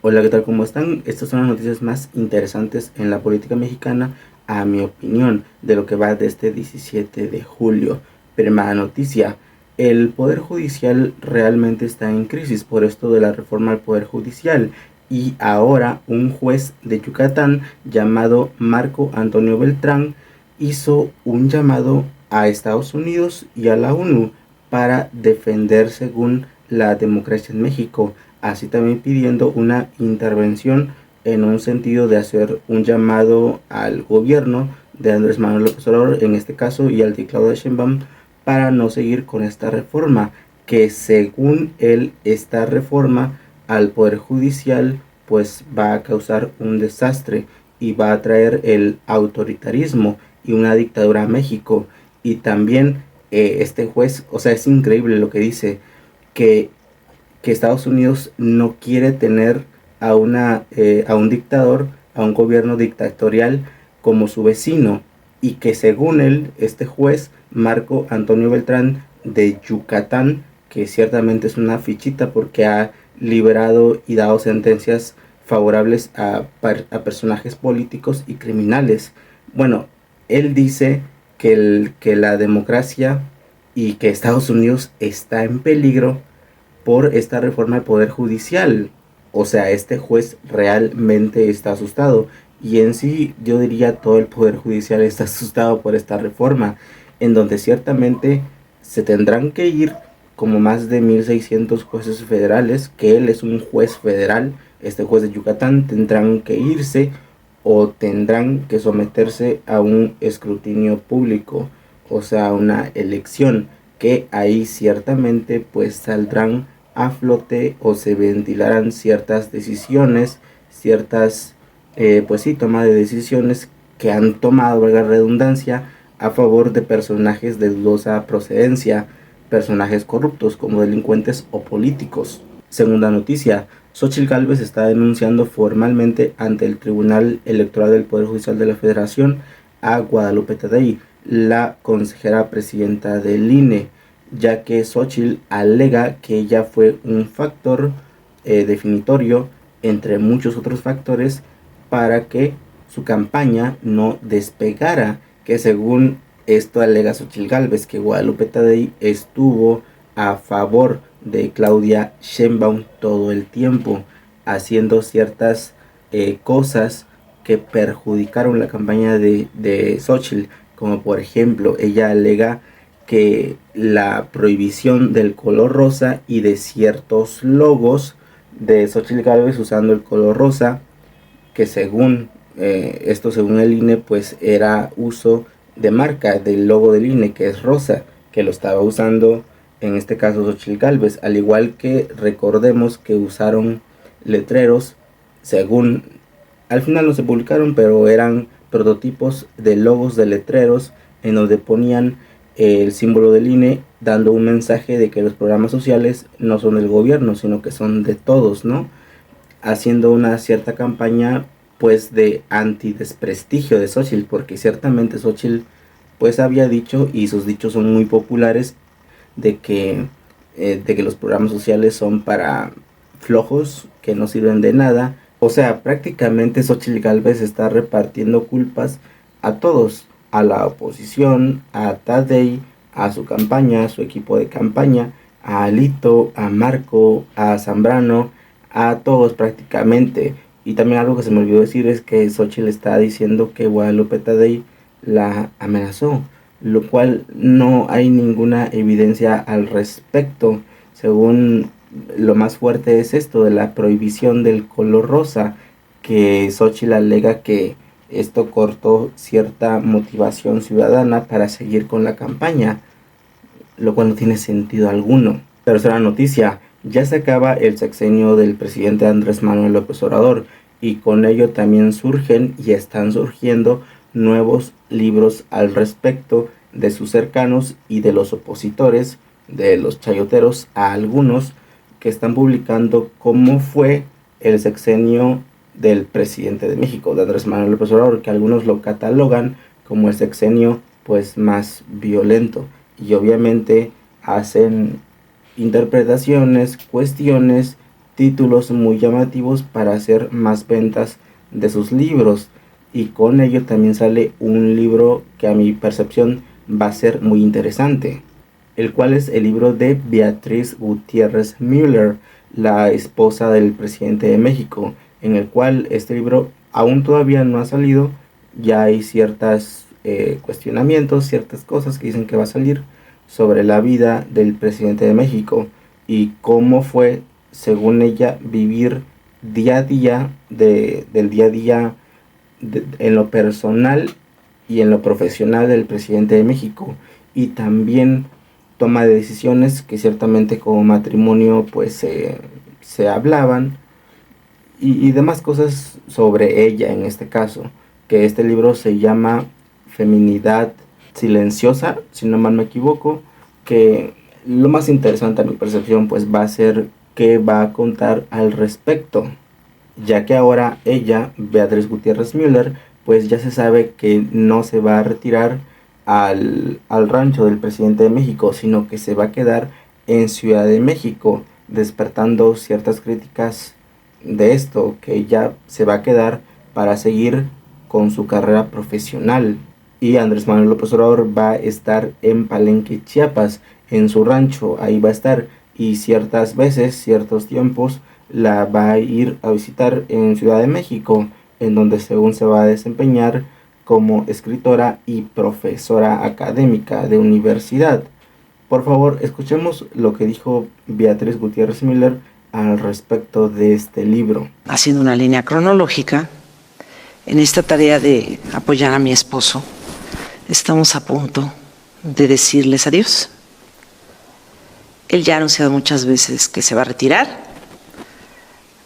Hola, ¿qué tal? ¿Cómo están? Estas son las noticias más interesantes en la política mexicana, a mi opinión, de lo que va de este 17 de julio. Primera noticia, el Poder Judicial realmente está en crisis por esto de la reforma al Poder Judicial y ahora un juez de Yucatán llamado Marco Antonio Beltrán hizo un llamado a Estados Unidos y a la ONU para defender según la democracia en México, así también pidiendo una intervención en un sentido de hacer un llamado al gobierno de Andrés Manuel López Obrador, en este caso, y al teclado de Sheinbaum, para no seguir con esta reforma, que según él, esta reforma al Poder Judicial pues va a causar un desastre y va a traer el autoritarismo y una dictadura a México. Y también este juez, o sea, es increíble lo que dice, que Estados Unidos no quiere tener a un dictador, a un gobierno dictatorial como su vecino, y que según él, este juez, Marco Antonio Beltrán de Yucatán, que ciertamente es una fichita porque ha liberado y dado sentencias favorables a personajes políticos y criminales. Bueno, él dice que la democracia y que Estados Unidos está en peligro por esta reforma al Poder Judicial. O sea, este juez realmente está asustado. Y en sí, yo diría todo el Poder Judicial está asustado por esta reforma, en donde ciertamente se tendrán que ir como más de 1.600 jueces federales, que él es un juez federal, este juez de Yucatán, tendrán que irse o tendrán que someterse a un escrutinio público, o sea, una elección, que ahí ciertamente pues saldrán a flote o se ventilarán ciertas decisiones, ciertas pues sí, toma de decisiones que han tomado, valga la redundancia, a favor de personajes de dudosa procedencia, personajes corruptos como delincuentes o políticos. Segunda noticia, Xóchitl Gálvez está denunciando formalmente ante el Tribunal Electoral del Poder Judicial de la Federación a Guadalupe Tadei, la consejera presidenta del INE, ya que Xóchitl alega que ella fue un factor definitorio entre muchos otros factores para que su campaña no despegara, que según esto alega Xochitl Gálvez, que Guadalupe Tadei estuvo a favor de Claudia Sheinbaum todo el tiempo, haciendo ciertas cosas que perjudicaron la campaña de Xochitl, como por ejemplo, ella alega que la prohibición del color rosa y de ciertos logos de Xochitl Gálvez usando el color rosa, que según esto, según el INE, pues era uso de marca del logo del INE, que es rosa, que lo estaba usando en este caso Xochitl Gálvez, al igual que recordemos que usaron letreros, según al final no se publicaron, pero eran prototipos de logos de letreros en donde ponían el símbolo del INE, dando un mensaje de que los programas sociales no son del gobierno, sino que son de todos, ¿no? Haciendo una cierta campaña pues de antidesprestigio de Xochitl, porque ciertamente Xochitl pues había dicho, y sus dichos son muy populares, de que los programas sociales son para flojos, que no sirven de nada. O sea, prácticamente Xochitl Gálvez está repartiendo culpas a todos, a la oposición, a Tadei, a su campaña, a su equipo de campaña, a Alito, a Marco, a Zambrano, a todos prácticamente. Y también algo que se me olvidó decir es que Xochitl está diciendo que Guadalupe Tadei la amenazó, lo cual no hay ninguna evidencia al respecto. Según lo más fuerte es esto de la prohibición del color rosa, que Xochitl alega que esto cortó cierta motivación ciudadana para seguir con la campaña, lo cual no tiene sentido alguno. Tercera noticia, ya se acaba el sexenio del presidente Andrés Manuel López Obrador y con ello también surgen y están surgiendo nuevos libros al respecto de sus cercanos y de los opositores, de los chayoteros, a algunos que están publicando cómo fue el sexenio del presidente de México, de Andrés Manuel López Obrador, que algunos lo catalogan como el sexenio pues más violento, y obviamente hacen interpretaciones, cuestiones, títulos muy llamativos para hacer más ventas de sus libros, y con ello también sale un libro que a mi percepción va a ser muy interesante, el cual es el libro de Beatriz Gutiérrez Müller, la esposa del presidente de México, en el cual este libro aún todavía no ha salido. Ya hay ciertos cuestionamientos, ciertas cosas que dicen que va a salir sobre la vida del presidente de México y cómo fue, según ella, vivir día a día, del día a día en lo personal y en lo profesional del presidente de México, y también toma de decisiones que ciertamente como matrimonio pues se hablaban, y demás cosas sobre ella en este caso, que este libro se llama Feminidad Silenciosa, si no mal me equivoco, que lo más interesante a mi percepción pues va a ser qué va a contar al respecto, ya que ahora ella, Beatriz Gutiérrez Müller, pues ya se sabe que no se va a retirar al rancho del presidente de México, sino que se va a quedar en Ciudad de México, despertando ciertas críticas de esto, que ella se va a quedar para seguir con su carrera profesional. Y Andrés Manuel López Obrador va a estar en Palenque, Chiapas, en su rancho, ahí va a estar, y ciertas veces, ciertos tiempos, la va a ir a visitar en Ciudad de México, en donde según se va a desempeñar como escritora y profesora académica de universidad. Por favor, escuchemos lo que dijo Beatriz Gutiérrez Müller al respecto de este libro. Haciendo una línea cronológica, en esta tarea de apoyar a mi esposo, estamos a punto de decirles adiós. Él ya ha anunciado muchas veces que se va a retirar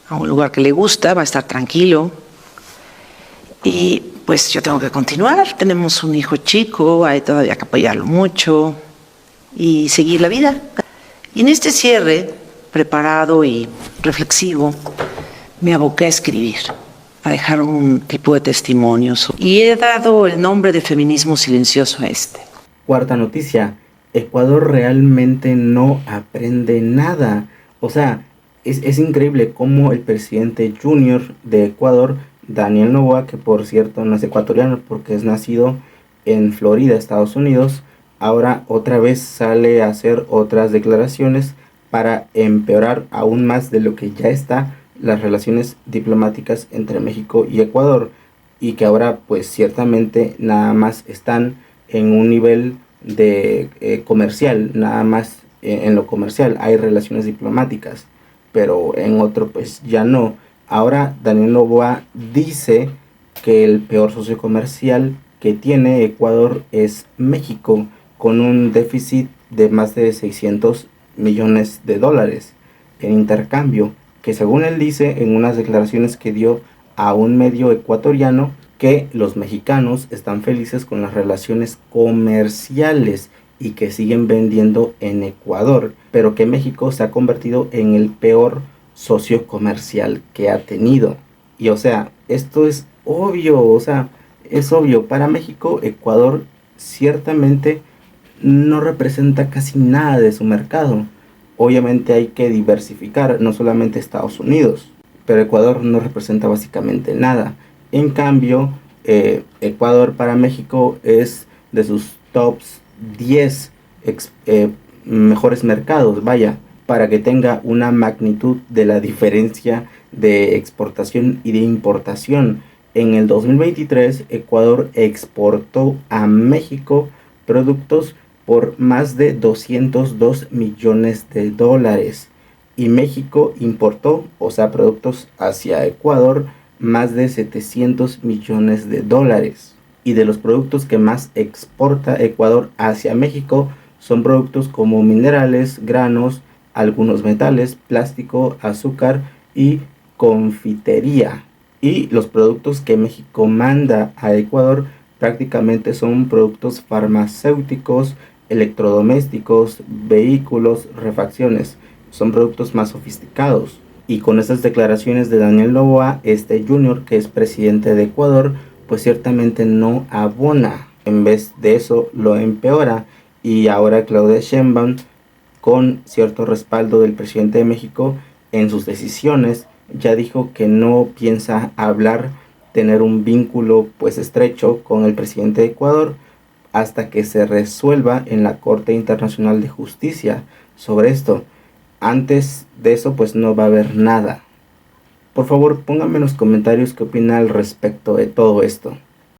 a un lugar que le gusta, va a estar tranquilo. Y pues yo tengo que continuar. Tenemos un hijo chico, hay todavía que apoyarlo mucho y seguir la vida. Y en este cierre, preparado y reflexivo, me aboqué a escribir, a dejar un tipo de testimonios. Y he dado el nombre de Feminismo Silencioso a este. Cuarta noticia: Ecuador realmente no aprende nada. O sea, es increíble cómo el presidente junior de Ecuador, Daniel Noboa, que por cierto no es ecuatoriano porque es nacido en Florida, Estados Unidos, ahora otra vez sale a hacer otras declaraciones para empeorar aún más de lo que ya está las relaciones diplomáticas entre México y Ecuador, y que ahora pues ciertamente nada más están en un nivel de comercial, nada más en lo comercial hay relaciones diplomáticas, pero en otro pues ya no. Ahora Daniel Noboa dice que el peor socio comercial que tiene Ecuador es México, con un déficit de más de 600 millones de dólares en intercambio, que según él dice en unas declaraciones que dio a un medio ecuatoriano, que los mexicanos están felices con las relaciones comerciales y que siguen vendiendo en Ecuador, pero que México se ha convertido en el peor socio comercial que ha tenido. Y o sea, esto es obvio, o sea, es obvio, para México, Ecuador ciertamente no representa casi nada de su mercado. Obviamente hay que diversificar, no solamente Estados Unidos, pero Ecuador no representa básicamente nada. En cambio, Ecuador para México es de sus tops 10 mejores mercados, vaya, para que tenga una magnitud de la diferencia de exportación y de importación. En el 2023, Ecuador exportó a México productos por más de 202 millones de dólares. Y México importó, o sea, productos hacia Ecuador, más de 700 millones de dólares. Y de los productos que más exporta Ecuador hacia México son productos como minerales, granos, algunos metales, plástico, azúcar y confitería. Y los productos que México manda a Ecuador prácticamente son productos farmacéuticos, electrodomésticos, vehículos, refacciones. Son productos más sofisticados. Y con estas declaraciones de Daniel Noboa, este junior, que es presidente de Ecuador, pues ciertamente no abona. En vez de eso lo empeora. Y ahora Claudia Sheinbaum, con cierto respaldo del presidente de México, en sus decisiones ya dijo que no piensa tener un vínculo pues estrecho con el presidente de Ecuador hasta que se resuelva en la Corte Internacional de Justicia sobre esto. Antes de eso pues no va a haber nada. Por favor, pónganme en los comentarios qué opinan al respecto de todo esto.